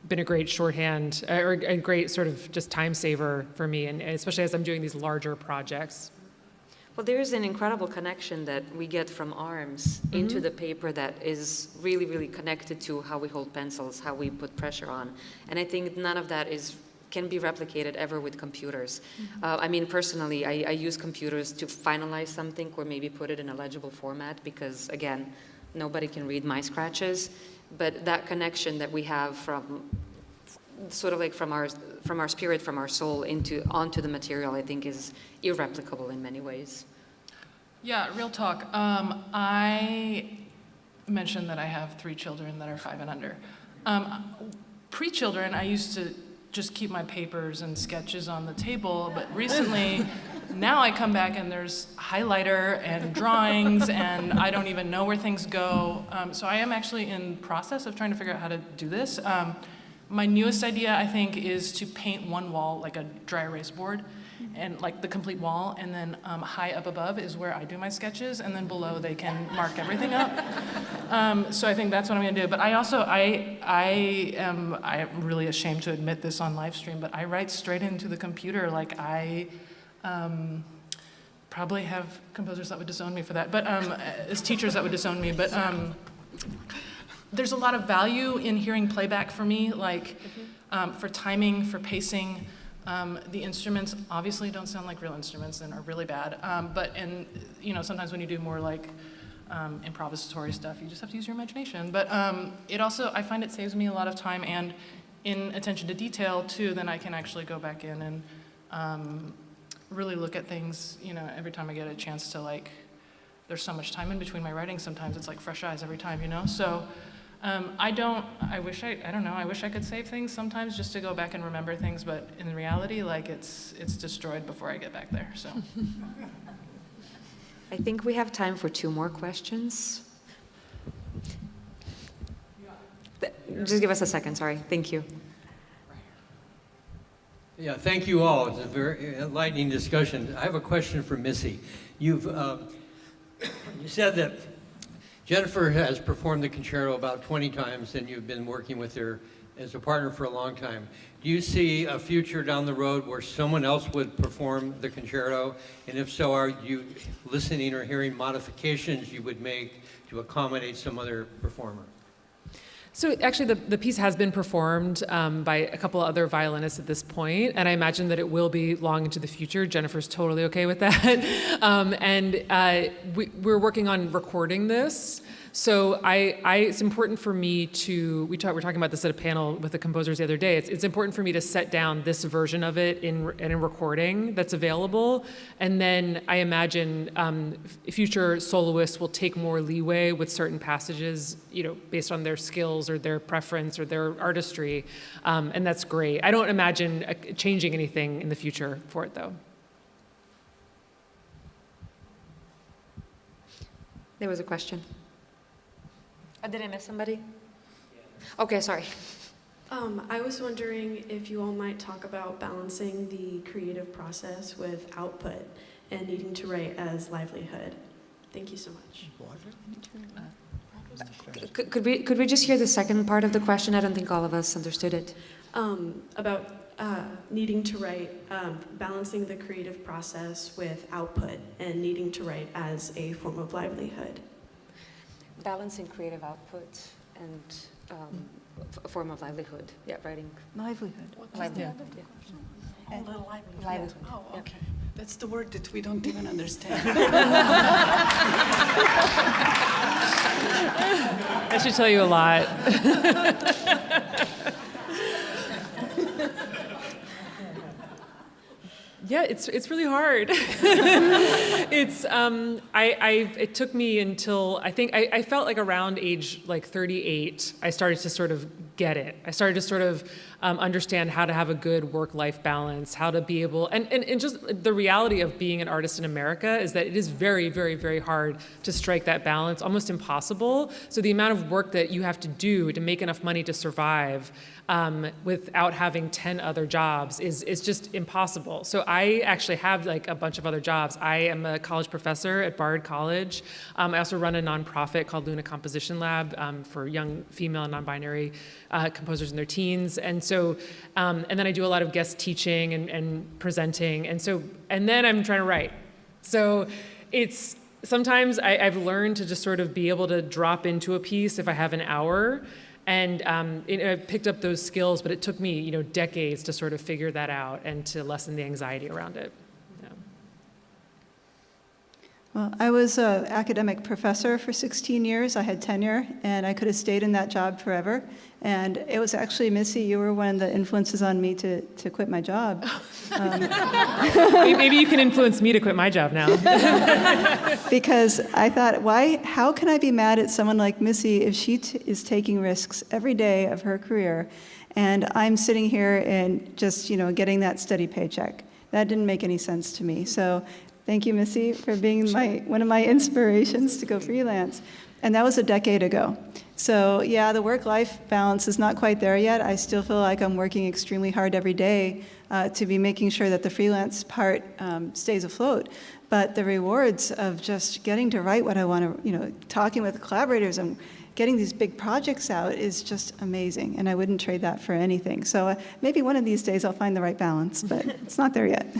been a great shorthand, or a great sort of just time saver for me, and especially as I'm doing these larger projects. Well, there is an incredible connection that we get from arms into the paper that is really, really connected to how we hold pencils, how we put pressure on. And I think none of that can be replicated ever with computers. I mean, personally, I use computers to finalize something or maybe put it in a legible format because, again, nobody can read my scratches. But that connection that we have from sort of like from our spirit, from our soul onto the material, I think is irreplicable in many ways. Yeah, real talk. I mentioned that I have 3 children that are 5 and under. Pre-children, I used to just keep my papers and sketches on the table, but recently, now I come back and there's highlighter and drawings, and I don't even know where things go. So I am actually in process of trying to figure out how to do this. My newest idea, I think, is to paint one wall like a dry erase board, and like the complete wall, and then high up above is where I do my sketches, and then below they can mark everything up. So I think that's what I'm gonna do. But I also, I'm really ashamed to admit this on live stream, but I write straight into the computer. Like I probably have composers that would disown me for that, but as teachers that would disown me, but there's a lot of value in hearing playback for me, like for timing, for pacing. The instruments obviously don't sound like real instruments and are really bad. Sometimes when you do more like improvisatory stuff, you just have to use your imagination. But it also, I find it saves me a lot of time and in attention to detail too, then I can actually go back in and really look at things, every time I get a chance to like, there's so much time in between my writing sometimes, it's like fresh eyes every time, So I wish I could save things sometimes just to go back and remember things, but in reality, like it's destroyed before I get back there, so. I think we have time for 2 more questions. Just give us a second, sorry. Thank you. Yeah, thank you all. It's a very enlightening discussion. I have a question for Missy. You said that Jennifer has performed the concerto about 20 times, and you've been working with her as a partner for a long time. Do you see a future down the road where someone else would perform the concerto? And if so, are you listening or hearing modifications you would make to accommodate some other performer? So actually, the piece has been performed by a couple of other violinists at this point, and I imagine that it will be long into the future. Jennifer's totally okay with that. We're working on recording this. So it's important for me to, we're talking about this at a panel with the composers the other day, it's important for me to set down this version of it in a recording that's available, and then I imagine future soloists will take more leeway with certain passages, based on their skills or their preference or their artistry, and that's great. I don't imagine changing anything in the future for it, though. There was a question. Did I miss somebody? Okay, sorry. I was wondering if you all might talk about balancing the creative process with output and needing to write as livelihood. Thank you so much. Could we just hear the second part of the question? I don't think all of us understood it. About needing to write, balancing the creative process with output and needing to write as a form of livelihood. Balancing creative output and a form of livelihood. Yeah, writing. Livelihood. Livelihood. Oh, little livelihood. Livelihood. Oh, Yeah. okay. That's the word that we don't even understand. That should tell you a lot. Yeah, it's really hard. It took me until I felt like around age 38, I started to sort of get it. I started to sort of understand how to have a good work-life balance, how to be able, and just the reality of being an artist in America is that it is very, very, very hard to strike that balance, almost impossible. So the amount of work that you have to do to make enough money to survive without having 10 other jobs is just impossible. So I actually have like a bunch of other jobs. I am a college professor at Bard College. I also run a nonprofit called Luna Composition Lab for young female and non-binary composers in their teens. And so, and then I do a lot of guest teaching and presenting. And then I'm trying to write. So it's, sometimes I've learned to just sort of be able to drop into a piece if I have an hour. And I've picked up those skills, but it took me, decades to sort of figure that out and to lessen the anxiety around it. Yeah. Well, I was an academic professor for 16 years. I had tenure, and I could have stayed in that job forever. And it was actually, Missy, you were one of the influences on me to quit my job. Maybe you can influence me to quit my job now. Because I thought, how can I be mad at someone like Missy if she is taking risks every day of her career, and I'm sitting here and just, getting that steady paycheck? That didn't make any sense to me. So thank you, Missy, for being one of my inspirations to go freelance. And that was a decade ago. So yeah, the work-life balance is not quite there yet. I still feel like I'm working extremely hard every day to be making sure that the freelance part stays afloat. But the rewards of just getting to write what I want to, talking with collaborators and getting these big projects out is just amazing. And I wouldn't trade that for anything. So maybe one of these days I'll find the right balance, but it's not there yet.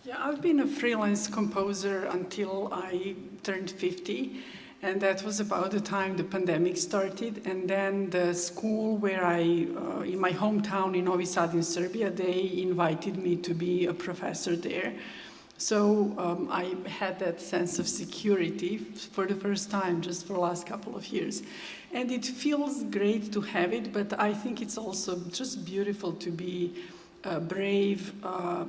Yeah, I've been a freelance composer until I turned 50. And that was about the time the pandemic started. And then the school where in my hometown in Novi Sad in Serbia, they invited me to be a professor there. So I had that sense of security for the first time, just for the last couple of years. And it feels great to have it, but I think it's also just beautiful to be brave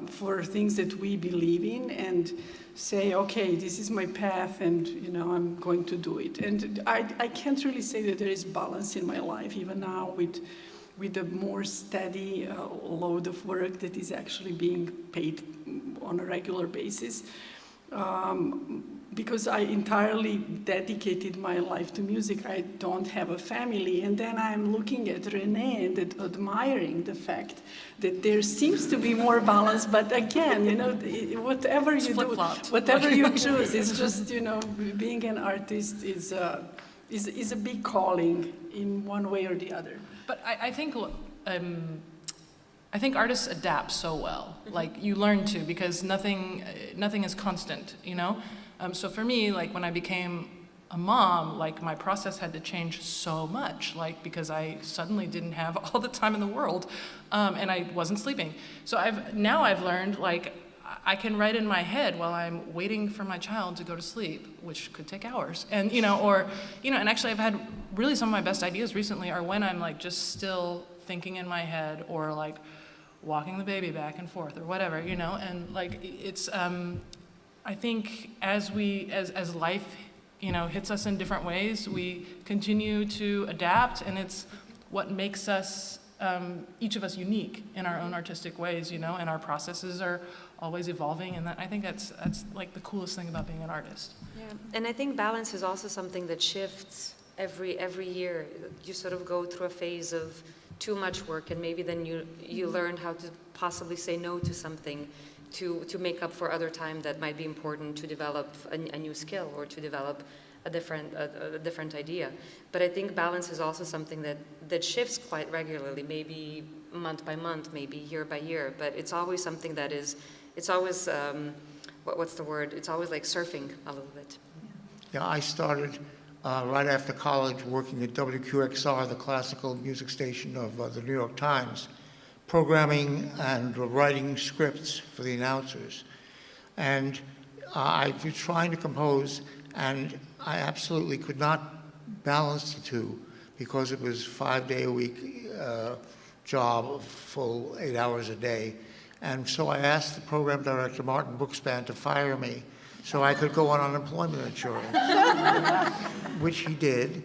for things that we believe in and say, okay, this is my path, and I'm going to do it. And I can't really say that there is balance in my life, even now with a more steady load of work that is actually being paid on a regular basis. Because I entirely dedicated my life to music, I don't have a family. And then I'm looking at Rene and admiring the fact that there seems to be more balance. But again, whatever you do, whatever you choose, it's just, being an artist is a big calling in one way or the other. But I think artists adapt so well. Like, you learn to, because nothing is constant, So for me, like, when I became a mom, like, my process had to change so much, like, because I suddenly didn't have all the time in the world, and I wasn't sleeping. So I've learned, like, I can write in my head while I'm waiting for my child to go to sleep, which could take hours. And, and actually I've had really some of my best ideas recently are when I'm, like, just still thinking in my head, or, like, walking the baby back and forth or whatever, and, like, it's, I think as life, hits us in different ways, we continue to adapt, and it's what makes us, each of us, unique in our own artistic ways, and our processes are always evolving, and I think that's like the coolest thing about being an artist. Yeah, and I think balance is also something that shifts every year. You sort of go through a phase of too much work, and maybe then you learn how to possibly say no to something to make up for other time that might be important to develop a new skill or to develop a different idea. But I think balance is also something that shifts quite regularly, maybe month by month, maybe year by year, but it's always something that is, it's always, what's the word? It's always like surfing a little bit. Yeah, I started right after college working at WQXR, the classical music station of the New York Times, programming and writing scripts for the announcers. And I was trying to compose, and I absolutely could not balance the two because it was 5-day-a-week job, full 8 hours a day. And so I asked the program director, Martin Brookspan, to fire me so I could go on unemployment insurance, which he did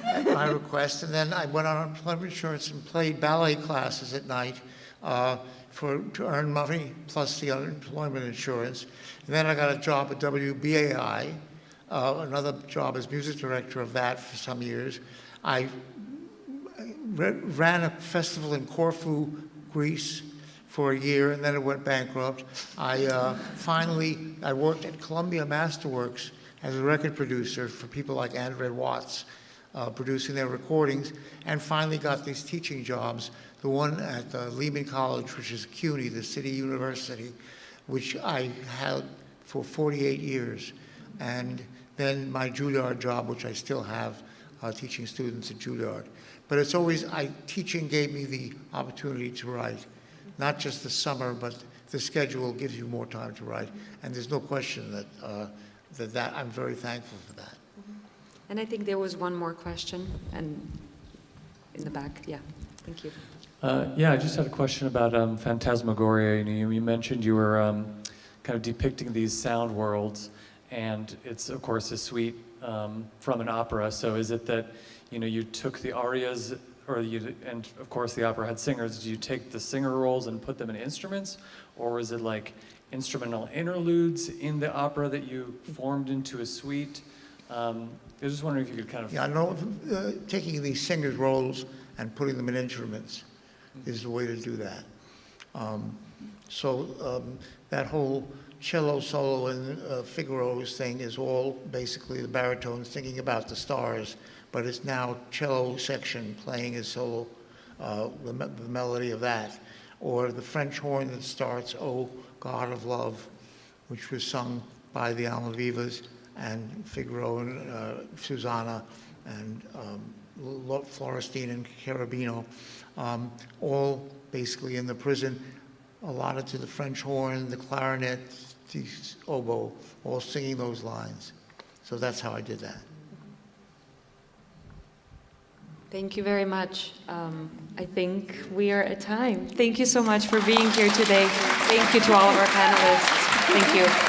at my request. And then I went on unemployment insurance and played ballet classes at night to earn money plus the unemployment insurance. And then I got a job at WBAI, another job as music director of that for some years. I ran a festival in Corfu, Greece, for a year, and then it went bankrupt. I worked at Columbia Masterworks as a record producer for people like Andre Watts, producing their recordings, and finally got these teaching jobs. The one at Lehman College, which is CUNY, the city university, which I had for 48 years. And then my Juilliard job, which I still have, teaching students at Juilliard. But it's always, teaching gave me the opportunity to write. Not just the summer, but the schedule gives you more time to write. And there's no question that I'm very thankful for that. And I think there was one more question, and in the back, yeah, thank you. Yeah, I just had a question about Phantasmagoria. You mentioned you were kind of depicting these sound worlds, and it's, of course, a suite from an opera. So is it that, you took the arias, and of course the opera had singers, did you take the singer roles and put them in instruments? Or was it like instrumental interludes in the opera that you formed into a suite? I was just wondering if you could kind of... Yeah, no, taking these singers' roles and putting them in instruments is the way to do that. That whole cello solo and Figaro's thing is all basically the baritone singing about the stars, but it's now cello section playing his solo, the melody of that. Or the French horn that starts, "Oh, God of Love," which was sung by the Almavivas and Figaro and Susanna and Florestine and Cherubino, all basically in the prison, allotted to the French horn, the clarinet, the oboe, all singing those lines. So that's how I did that. Thank you very much. I think we are at time. Thank you so much for being here today. Thank you to all of our panelists. Thank you.